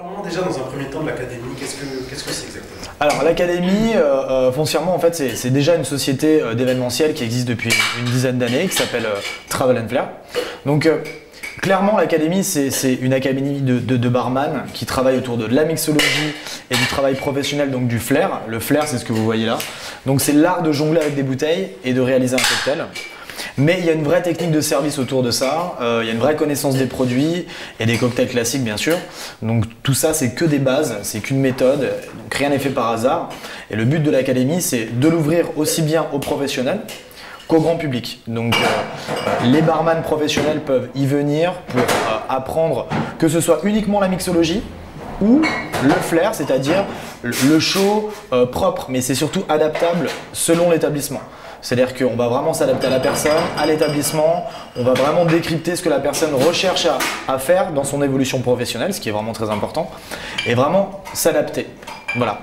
Parlons déjà dans un premier temps de l'académie, qu'est-ce que c'est exactement? Alors l'académie, foncièrement en fait c'est déjà une société d'événementiel qui existe depuis une dizaine d'années qui s'appelle Travel and Flair. Donc clairement l'académie c'est une académie de barman qui travaille autour de la mixologie et du travail professionnel, donc du flair. Le flair c'est ce que vous voyez là. Donc c'est l'art de jongler avec des bouteilles et de réaliser un cocktail. Mais il y a une vraie technique de service autour de ça, il y a une vraie connaissance des produits et des cocktails classiques bien sûr. Donc tout ça c'est que des bases, c'est qu'une méthode, donc rien n'est fait par hasard. Et le but de l'académie c'est de l'ouvrir aussi bien aux professionnels qu'au grand public. Donc les barman professionnels peuvent y venir pour apprendre que ce soit uniquement la mixologie ou le flair, c'est-à-dire le show propre, mais c'est surtout adaptable selon l'établissement. C'est-à-dire qu'on va vraiment s'adapter à la personne, à l'établissement, on va vraiment décrypter ce que la personne recherche à faire dans son évolution professionnelle, ce qui est vraiment très important, et vraiment s'adapter. Voilà.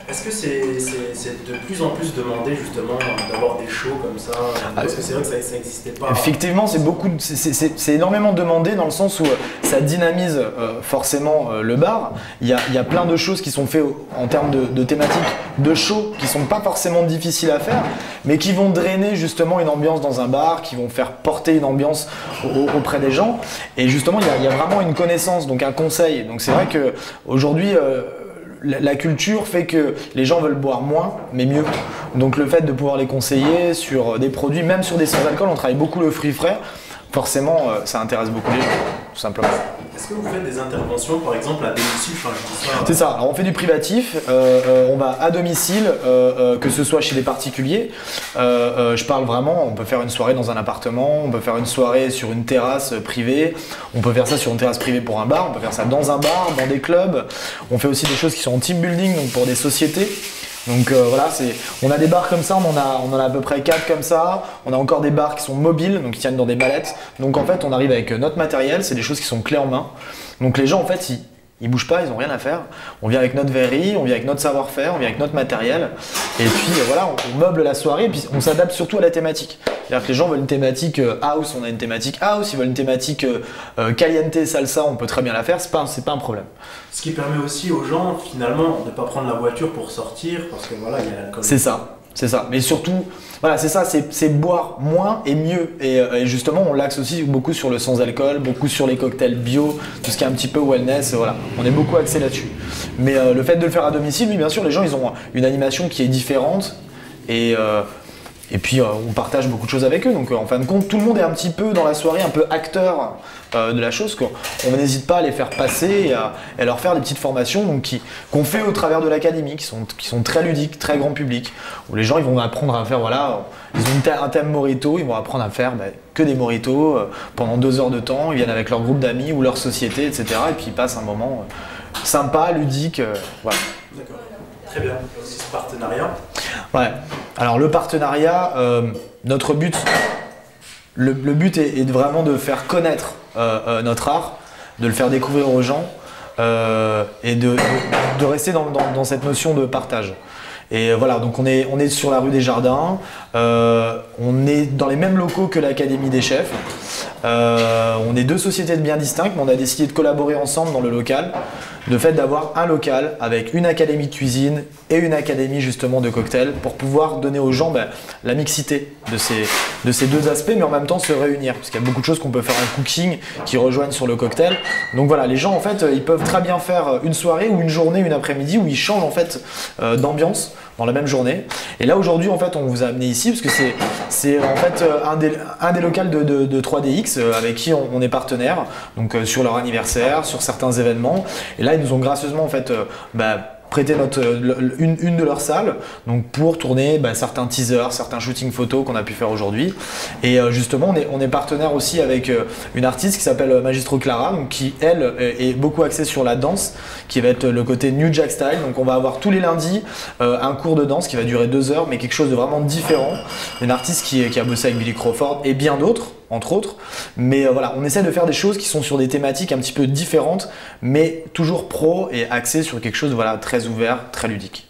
Est-ce que c'est de plus en plus demandé justement d'avoir des shows comme ça? Parce que c'est vrai que ça n'existait pas. Effectivement, c'est énormément demandé dans le sens où ça dynamise forcément le bar. Il y a plein de choses qui sont faites en termes de thématiques de shows qui sont pas forcément difficiles à faire, mais qui vont drainer justement une ambiance dans un bar, qui vont faire porter une ambiance auprès des gens. Et justement, il y a vraiment une connaissance, donc un conseil. Donc c'est vrai qu'aujourd'hui, la culture fait que les gens veulent boire moins, mais mieux. Donc le fait de pouvoir les conseiller sur des produits, même sur des sans-alcool, on travaille beaucoup le fruit frais, forcément ça intéresse beaucoup les gens, tout simplement. Est-ce que vous faites des interventions, par exemple, à domicile? C'est ça, alors on fait du privatif, on va à domicile, que ce soit chez des particuliers. Je parle vraiment, on peut faire une soirée dans un appartement, on peut faire une soirée sur une terrasse privée, on peut faire ça sur une terrasse privée pour un bar, on peut faire ça dans un bar, dans des clubs. On fait aussi des choses qui sont en team building, donc pour des sociétés. Donc voilà, on a des bars comme ça, on en a à peu près 4 comme ça. On a encore des bars qui sont mobiles, donc qui tiennent dans des mallettes. Donc en fait, on arrive avec notre matériel, c'est des choses qui sont clés en main. Donc les gens en fait, ils bougent pas, ils ont rien à faire. On vient avec notre verrerie, on vient avec notre savoir-faire, on vient avec notre matériel. Et puis voilà, on meuble la soirée et puis on s'adapte surtout à la thématique. C'est-à-dire que les gens veulent une thématique house, on a une thématique house. Ils veulent une thématique caliente, salsa, on peut très bien la faire, c'est pas un problème. Ce qui permet aussi aux gens finalement de ne pas prendre la voiture pour sortir parce que voilà, il y a l'alcool. C'est ça. C'est ça, mais surtout, voilà, c'est ça, c'est boire moins et mieux. Et justement, on l'axe aussi beaucoup sur le sans-alcool, beaucoup sur les cocktails bio, tout ce qui est un petit peu wellness, voilà. On est beaucoup axé là-dessus. Mais le fait de le faire à domicile, oui, bien sûr, les gens, ils ont une animation qui est différente et puis on partage beaucoup de choses avec eux. Donc en fin de compte, tout le monde est un petit peu dans la soirée, un peu acteur de la chose. On n'hésite pas à les faire passer et à leur faire des petites formations qu'on fait au travers de l'académie, qui sont très ludiques, très grand public, où les gens ils vont apprendre à faire, voilà, ils ont un thème mojito, ils vont apprendre à faire que des mojitos pendant 2 heures de temps, ils viennent avec leur groupe d'amis ou leur société, etc. Et puis ils passent un moment sympa, ludique, voilà. D'accord. Très bien. Aussi ce partenariat. Ouais. Alors le partenariat, notre but, le but est vraiment de faire connaître notre art, de le faire découvrir aux gens et de rester dans cette notion de partage. Et voilà, donc on est sur la rue des Jardins, on est dans les mêmes locaux que l'Académie des chefs. On est 2 sociétés bien distinctes, mais on a décidé de collaborer ensemble dans le local. De fait d'avoir un local avec une académie de cuisine et une académie justement de cocktail pour pouvoir donner aux gens la mixité de ces 2 aspects, mais en même temps se réunir. Parce qu'il y a beaucoup de choses qu'on peut faire en cooking qui rejoignent sur le cocktail. Donc voilà, les gens en fait, ils peuvent très bien faire une soirée ou une journée, une après-midi où ils changent en fait d'ambiance dans la même journée. Et là aujourd'hui en fait on vous a amené ici parce que c'est en fait un des locals de 3DX avec qui on est partenaire, donc sur leur anniversaire, sur certains événements. Et là ils nous ont gracieusement en fait prêté une de leurs salles donc pour tourner certains teasers, certains shootings photos qu'on a pu faire aujourd'hui. Et justement on est partenaire aussi avec une artiste qui s'appelle Magistro Clara, donc qui elle est beaucoup axée sur la danse, qui va être le côté New Jack Style. Donc on va avoir tous les lundis un cours de danse qui va durer 2 heures, mais quelque chose de vraiment différent. Une artiste qui a bossé avec Billy Crawford et bien d'autres, entre autres. Mais voilà, on essaie de faire des choses qui sont sur des thématiques un petit peu différentes, mais toujours pro et axées sur quelque chose de très ouvert, très ludique.